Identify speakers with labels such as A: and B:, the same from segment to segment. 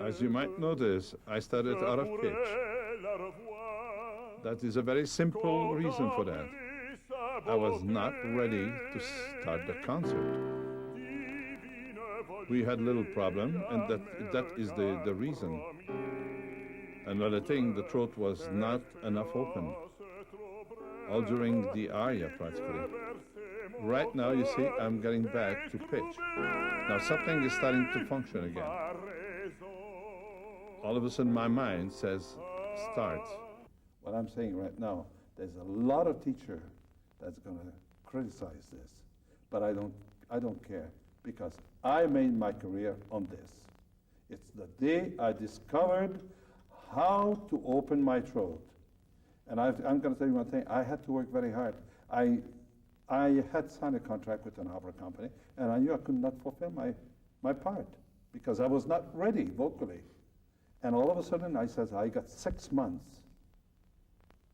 A: As you might notice, I started out of pitch. That is a very simple reason for that. I was not ready to start the concert. We had a little problem, and that is the reason. Another thing, the throat was not enough open, all during the aria practically. Right now, you see, I'm getting back to pitch. Now something is starting to function again. All of a sudden, my mind says, start. What I'm saying right now, there's a lot of teacher that's going to criticize this, but I don't care, because I made my career on this. It's the day I discovered how to open my throat. And I'm going to tell you one thing, I had to work very hard. I had signed a contract with an opera company, and I knew I could not fulfill my part, because I was not ready vocally. And all of a sudden, I said, I got 6 months,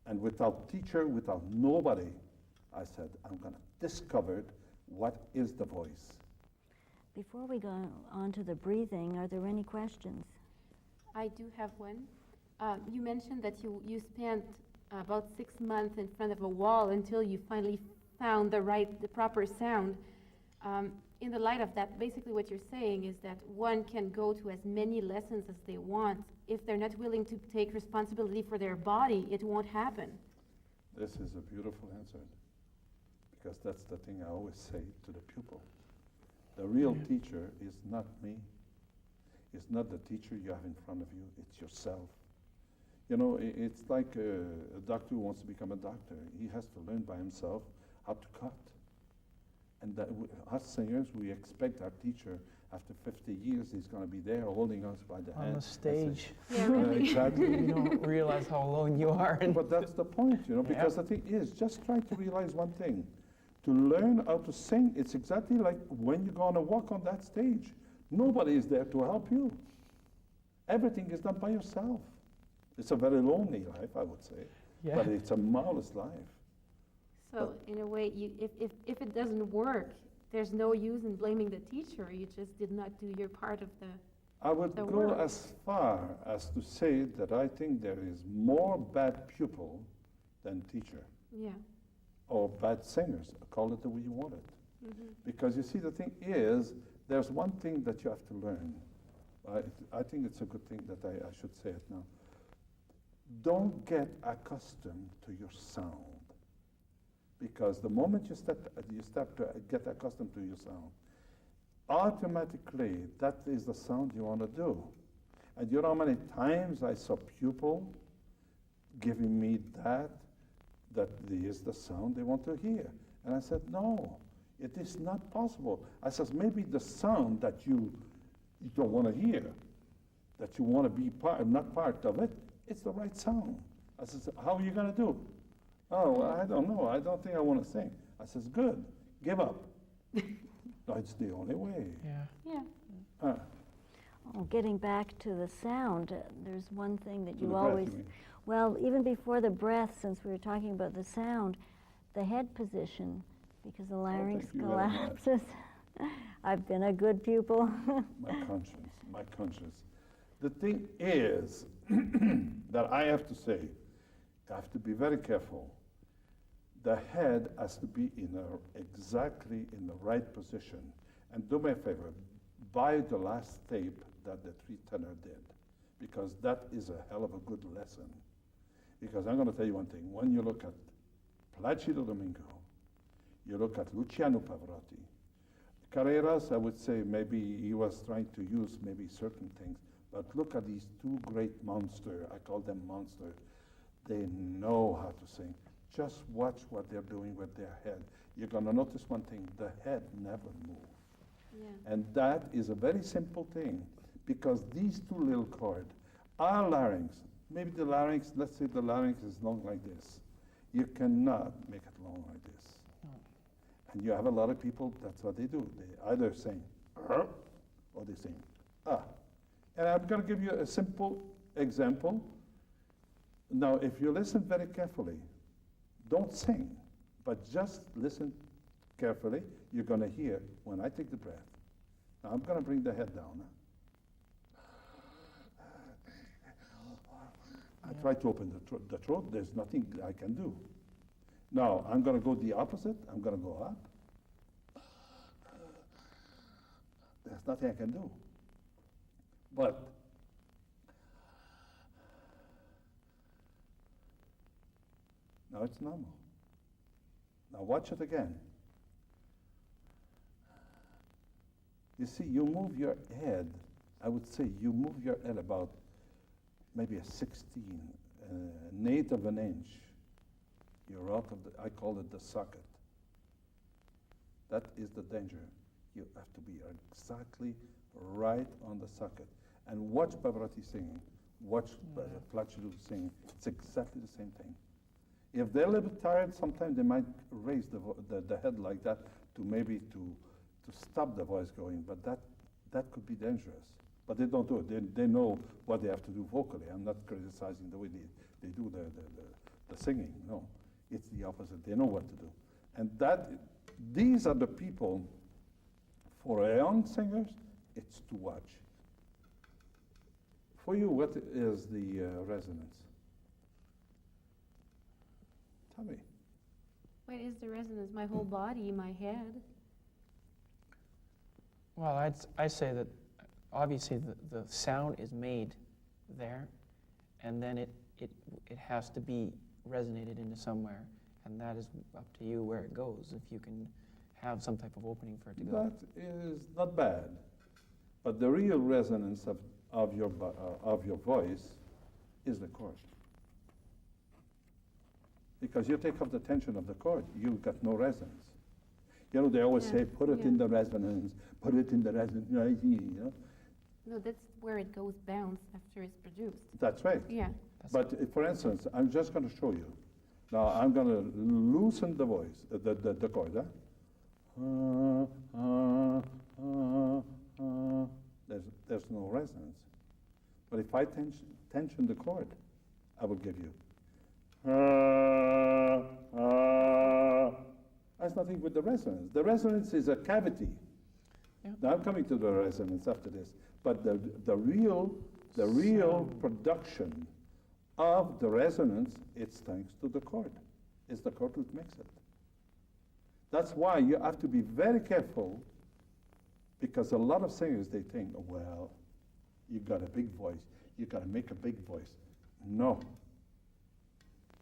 A: and without teacher, without nobody, I said, I'm going to discover what is the voice.
B: Before we go on to the breathing, are there any questions?
C: I do have one. You mentioned that you spent about 6 months in front of a wall until you finally found the proper sound. In the light of that, basically what you're saying is that one can go to as many lessons as they want. If they're not willing to take responsibility for their body, it won't happen.
A: This is a beautiful answer, because that's the thing I always say to the pupil. The real teacher is not me. It's not the teacher you have in front of you, it's yourself. You know, it's like a doctor who wants to become a doctor. He has to learn by himself how to cut. And that us singers, we expect our teacher, after 50 years, he's going to be there holding us by the hand.
D: On the stage.
C: Yeah, really.
A: Exactly.
D: You don't realize how alone you are.
A: But that's the point, you know, because the thing is, just try to realize one thing. To learn how to sing, it's exactly like when you're going to walk on that stage. Nobody is there to help you. Everything is done by yourself. It's a very lonely life, I would say, but it's a marvelous life.
C: So in a way, if it doesn't work, there's no use in blaming the teacher. You just did not do your part of the
A: I would go
C: work.
A: as far as to say that I think there is more bad pupil than teacher.
C: Yeah.
A: Or bad singers, call it the way you want it.
C: Mm-hmm.
A: Because you see, the thing is, there's one thing that you have to learn. I think it's a good thing that I should say it now. Don't get accustomed to your sound. Because the moment you start to get accustomed to your sound, automatically that is the sound you want to do. And you know how many times I saw pupil giving me that is the sound they want to hear. And I said, no, it is not possible. I said, maybe the sound that you don't want to hear, that you want to be not part of it, it's the right sound. I said, how are you going to do? Oh, I don't know. I don't think I want to sing. I says, good, give up. No, it's the only way.
C: Yeah.
B: Oh, getting back to the sound, there's one thing that
A: To
B: you
A: the breath,
B: always,
A: you mean?
B: well, even before the breath, since we were talking about the sound, the head position, because the larynx
A: thank you very much.
B: collapses. I've been a good pupil.
A: My conscience. The thing is that I have to say, I have to be very careful. The head has to be exactly in the right position. And do me a favor, buy the last tape that the three tenor did, because that is a hell of a good lesson. Because I'm going to tell you one thing, when you look at Placido Domingo, you look at Luciano Pavarotti, Carreras, I would say maybe he was trying to use maybe certain things, but look at these two great monsters, I call them monsters. They know how to sing. Just watch what they're doing with their head. You're going to notice one thing, the head never moves.
C: Yeah.
A: And that is a very simple thing, because these two little chords are larynx. Maybe the larynx, let's say the larynx is long like this. You cannot make it long like this. And you have a lot of people, that's what they do. They either sing, or they sing, ah. And I'm going to give you a simple example. Now, if you listen very carefully, don't sing, but just listen carefully. You're going to hear, when I take the breath, Now I'm going to bring the head down. I try to open the throat. There's nothing I can do. Now I'm going to go the opposite. I'm going to go up. There's nothing I can do. But now it's normal. Now watch it again. You see, you move your head, I would say you move your head about maybe a 16, an eighth of an inch. You're out of the, I call it the socket. That is the danger. You have to be exactly right on the socket. And watch Pavarotti singing. Watch Placido singing. It's exactly the same thing. If they're a little bit tired, sometimes they might raise the head like that to maybe to stop the voice going, but that could be dangerous. But they don't do it. They know what they have to do vocally. I'm not criticizing the way they do the singing. No, it's the opposite. They know what to do. And these are the people, for young singers, it's to watch. For you, what is the resonance? Tell me.
C: What is the resonance? My whole body, my head.
D: Well, I say that obviously the sound is made there, and then it has to be resonated into somewhere, and that is up to you where it goes, if you can have some type of opening for it to go.
A: That is not bad, but the real resonance of your voice is the chord. Because you take off the tension of the chord, you've got no resonance. You know, they always say, put it in the resonance, put it in the resonance, you know?
C: No, that's where it goes bounce after it's produced.
A: That's right.
C: Yeah.
A: But for instance, I'm just going to show you. Now I'm going to loosen the voice, the chord. There's no resonance. But if I tension the chord, I will give you. Has nothing with the resonance. The resonance is a cavity.
D: Yeah.
A: Now I'm coming to the resonance after this. But the real production of the resonance, it's thanks to the chord. It's the chord that makes it. That's why you have to be very careful, because a lot of singers, they think, oh, well, you got a big voice. You got to make a big voice. No.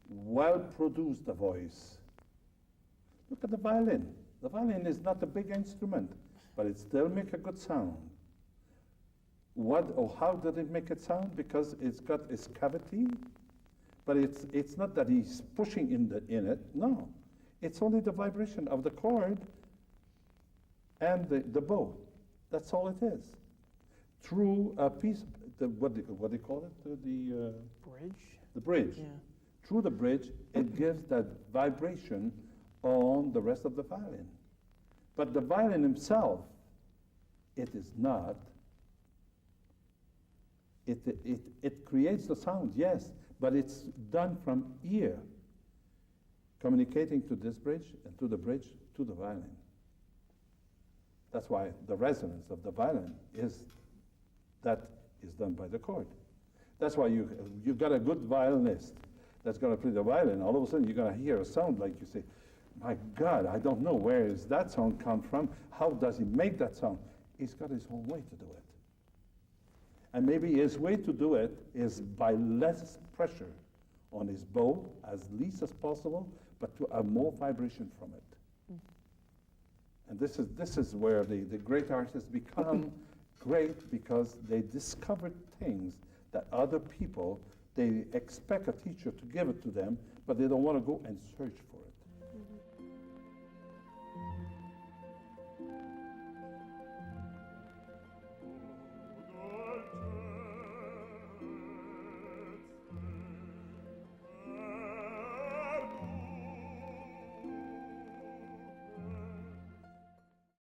A: Well-produced voice. Look at the violin. The violin is not a big instrument, but it still makes a good sound. How did it make it sound? Because it's got its cavity, but it's not that he's pushing in it. No, it's only the vibration of the chord and the bow. That's all it is. Through a piece, what do you call it?
D: Bridge?
A: The bridge.
D: Yeah.
A: Through the bridge, it gives that vibration on the rest of the violin. But the violin himself, it is not. It creates the sound, yes, but it's done from ear, communicating to this bridge and to the bridge to the violin. That's why the resonance of the violin is done by the chord. That's why you got a good violinist that's going to play the violin. All of a sudden, you're going to hear a sound like you say, my God, I don't know, where does that sound come from? How does he make that sound? He's got his own way to do it. And maybe his way to do it is by less pressure on his bow, as least as possible, but to have more vibration from it. And this is where the great artists become great, because they discover things that other people, they expect a teacher to give it to them, but they don't want to go and search for it.